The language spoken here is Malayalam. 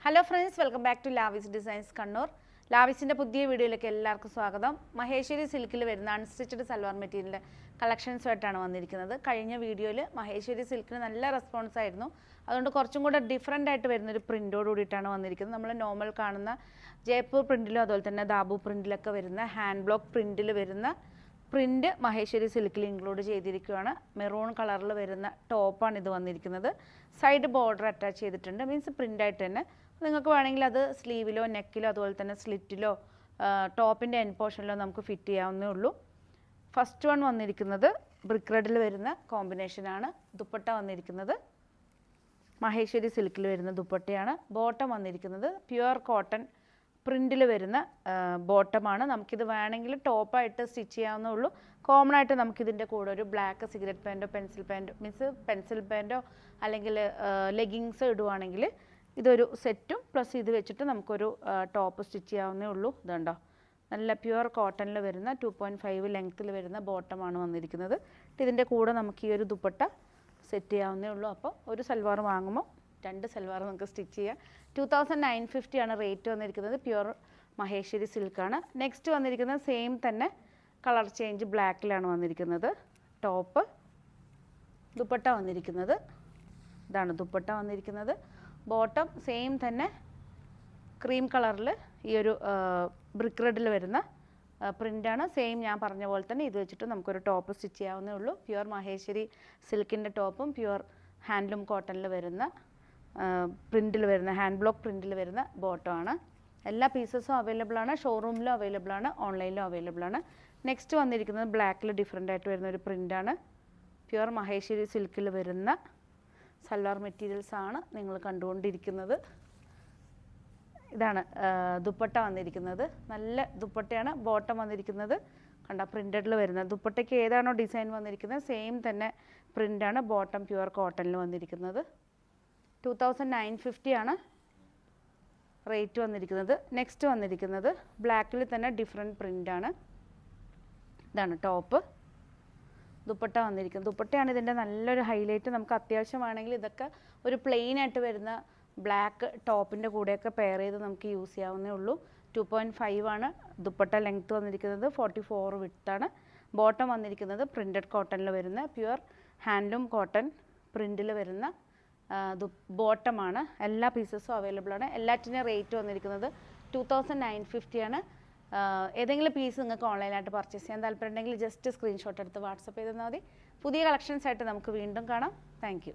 Hello friends, welcome back to Lavis Designs Kannur. ലാവിസിൻ്റെ പുതിയ വീഡിയോയിലേക്ക് എല്ലാവർക്കും സ്വാഗതം. മഹേശ്വരി സിൽക്കിൽ വരുന്ന അൺസ്റ്റിച്ചഡ് സൽവാർ മെറ്റീരിയലിൻ്റെ കളക്ഷൻസുമായിട്ടാണ് വന്നിരിക്കുന്നത്. കഴിഞ്ഞ വീഡിയോയിൽ മഹേശ്വരി സിൽക്കിന് നല്ല റെസ്പോൺസ് ആയിരുന്നു. അതുകൊണ്ട് കുറച്ചും കൂടെ ഡിഫറൻ്റ് ആയിട്ട് വരുന്നൊരു പ്രിൻ്റോട് കൂടിയിട്ടാണ് വന്നിരിക്കുന്നത്. നമ്മൾ നോർമൽ കാണുന്ന ജയ്പൂർ പ്രിൻറ്റിലും അതുപോലെ തന്നെ ദാബു പ്രിൻറ്റിലൊക്കെ വരുന്ന ഹാൻഡ് ബ്ലോക്ക് പ്രിൻറ്റിൽ വരുന്ന പ്രിൻ്റ് മഹേശ്വരി സിൽക്കിൽ ഇൻക്ലൂഡ് ചെയ്തിരിക്കുകയാണ്. മെറൂൺ കളറിൽ വരുന്ന ടോപ്പാണ് ഇത് വന്നിരിക്കുന്നത്. സൈഡ് ബോർഡർ അറ്റാച്ച് ചെയ്തിട്ടുണ്ട്, മീൻസ് പ്രിൻ്റായിട്ട് തന്നെ. നിങ്ങൾക്ക് വേണമെങ്കിൽ അത് സ്ലീവിലോ നെക്കിലോ അതുപോലെ തന്നെ സ്ലിറ്റിലോ ടോപ്പിൻ്റെ എൻ പോർഷനിലോ നമുക്ക് ഫിറ്റ് ചെയ്യാവുന്നേ ഉള്ളൂ. ഫസ്റ്റ് വൺ വന്നിരിക്കുന്നത് ബ്രിക്ക് റെഡിൽ വരുന്ന കോമ്പിനേഷനാണ്. ദുപ്പട്ട വന്നിരിക്കുന്നത് മഹേശ്വരി സിൽക്കിൽ വരുന്ന ദുപ്പട്ടയാണ്. ബോട്ടം വന്നിരിക്കുന്നത് പ്യുവർ കോട്ടൺ പ്രിൻറ്റിൽ വരുന്ന ബോട്ടമാണ്. നമുക്കിത് വേണമെങ്കിൽ ടോപ്പായിട്ട് സ്റ്റിച്ച് ചെയ്യാവുന്നേ ഉള്ളൂ. കോമൺ ആയിട്ട് നമുക്കിതിൻ്റെ കൂടെ ഒരു ബ്ലാക്ക് സിഗരറ്റ് പാൻറ്റോ പെൻസിൽ പാൻറ്റോ മീൻസ് പെൻസിൽ പാൻറ്റോ അല്ലെങ്കിൽ ലെഗിങ്സ് ഇടുവാണെങ്കിൽ ഇതൊരു സെറ്റും പ്ലസ് ഇത് വെച്ചിട്ട് നമുക്കൊരു ടോപ്പ് സ്റ്റിച്ച് ചെയ്യാവുന്നേ ഉള്ളൂ. ഇതുണ്ടോ, നല്ല പ്യുവർ കോട്ടണിൽ വരുന്ന 2.5 ലെങ്ത്തിൽ വരുന്ന ബോട്ടമാണ് വന്നിരിക്കുന്നത്. ഇതിൻ്റെ കൂടെ നമുക്ക് ഈ ഒരു ദുപ്പട്ട സെറ്റ് ചെയ്യാവുന്നേ ഉള്ളൂ. അപ്പോൾ ഒരു സൽവാർ വാങ്ങുമ്പോൾ രണ്ട് സൽവാർ നമുക്ക് സ്റ്റിച്ച് ചെയ്യാം. 2950 ആണ് റേറ്റ് വന്നിരിക്കുന്നത്. പ്യുവർ മഹേശ്വരി സിൽക്കാണ്. നെക്സ്റ്റ് വന്നിരിക്കുന്നത് സെയിം തന്നെ കളർ ചേഞ്ച് ബ്ലാക്കിലാണ് വന്നിരിക്കുന്നത്. ടോപ്പ് ദുപ്പട്ട വന്നിരിക്കുന്നത് ഇതാണ് ദുപ്പട്ട വന്നിരിക്കുന്നത്. ബോട്ടം സെയിം തന്നെ ക്രീം കളറിൽ ഈ ഒരു ബ്രിക്ക് റെഡിൽ വരുന്ന പ്രിൻ്റാണ്. സെയിം ഞാൻ പറഞ്ഞ പോലെ തന്നെ ഇത് വെച്ചിട്ട് നമുക്കൊരു ടോപ്പ് സ്റ്റിച്ച് ചെയ്യാവുന്നേ ഉള്ളൂ. പ്യുവർ മഹേശ്വരി സിൽക്കിൻ്റെ ടോപ്പും പ്യുവർ ഹാൻഡ്ലൂം കോട്ടണിൽ വരുന്ന പ്രിൻറ്റിൽ വരുന്ന ഹാൻഡ് ബ്ലോക്ക് പ്രിൻറ്റിൽ വരുന്ന ബോട്ടമാണ്. എല്ലാ പീസസും അവൈലബിൾ ആണ്. ഷോറൂമിലും അവൈലബിൾ ആണ്, ഓൺലൈനിലും അവൈലബിൾ ആണ്. നെക്സ്റ്റ് വന്നിരിക്കുന്നത് ബ്ലാക്കിൽ ഡിഫറെൻ്റ് ആയിട്ട് വരുന്ന ഒരു പ്രിൻ്റാണ്. പ്യുവർ മഹേശ്വരി സിൽക്കിൽ വരുന്ന സൽവാർ മെറ്റീരിയൽസ് ആണ് നിങ്ങൾ കണ്ടുകൊണ്ടിരിക്കുന്നത്. ഇതാണ് ദുപ്പട്ട വന്നിരിക്കുന്നത്. നല്ല ദുപ്പട്ടയാണ്. ബോട്ടം വന്നിരിക്കുന്നത് കണ്ട പ്രിൻറ്റഡിൽ വരുന്നത്. ദുപ്പട്ടയ്ക്ക് ഏതാണോ ഡിസൈൻ വന്നിരിക്കുന്നത് സെയിം തന്നെ പ്രിൻ്റാണ്. ബോട്ടം പ്യുവർ കോട്ടണിൽ വന്നിരിക്കുന്നത്. 2950 ആണ് റേറ്റ് വന്നിരിക്കുന്നത്. നെക്സ്റ്റ് വന്നിരിക്കുന്നത് ബ്ലാക്കിൽ തന്നെ ഡിഫറെൻറ്റ് പ്രിൻ്റാണ്. ഇതാണ് ടോപ്പ്. ദുപ്പട്ട വന്നിരിക്കുന്നത്. ദുപ്പട്ടയാണ് ഇതിൻ്റെ നല്ലൊരു ഹൈലൈറ്റ്. നമുക്ക് അത്യാവശ്യമാണെങ്കിൽ ഇതൊക്കെ ഒരു പ്ലെയിൻ ആയിട്ട് വരുന്ന ബ്ലാക്ക് ടോപ്പിൻ്റെ കൂടെയൊക്കെ പെയർ ചെയ്ത് നമുക്ക് യൂസ് ചെയ്യാവുന്നേ ഉള്ളൂ. 2.5 ആണ് ദുപ്പട്ട ലെങ്ത്ത് വന്നിരിക്കുന്നത്. 44 വിഡ്ത്താണ്. ബോട്ടം വന്നിരിക്കുന്നത് പ്രിൻറ്റഡ് കോട്ടണിൽ വരുന്ന പ്യുവർ ഹാൻഡ്ലൂം കോട്ടൺ പ്രിൻറ്റിൽ വരുന്ന ബോട്ടമാണ്. എല്ലാ പീസസും അവൈലബിൾ ആണ്. എല്ലാറ്റിൻ്റെ റേറ്റ് വന്നിരിക്കുന്നത് 2950 ആണ്. ഏതെങ്കിലും പീസ് നിങ്ങൾക്ക് ഓൺലൈനായിട്ട് പർച്ചേസ് ചെയ്യാൻ താല്പര്യമുണ്ടെങ്കിൽ ജസ്റ്റ് സ്ക്രീൻഷോട്ട് എടുത്ത് വാട്സപ്പ് ചെയ്ത് തന്നാൽ മതി. പുതിയ കളക്ഷൻസ് ആയിട്ട് നമുക്ക് വീണ്ടും കാണാം. Thank you.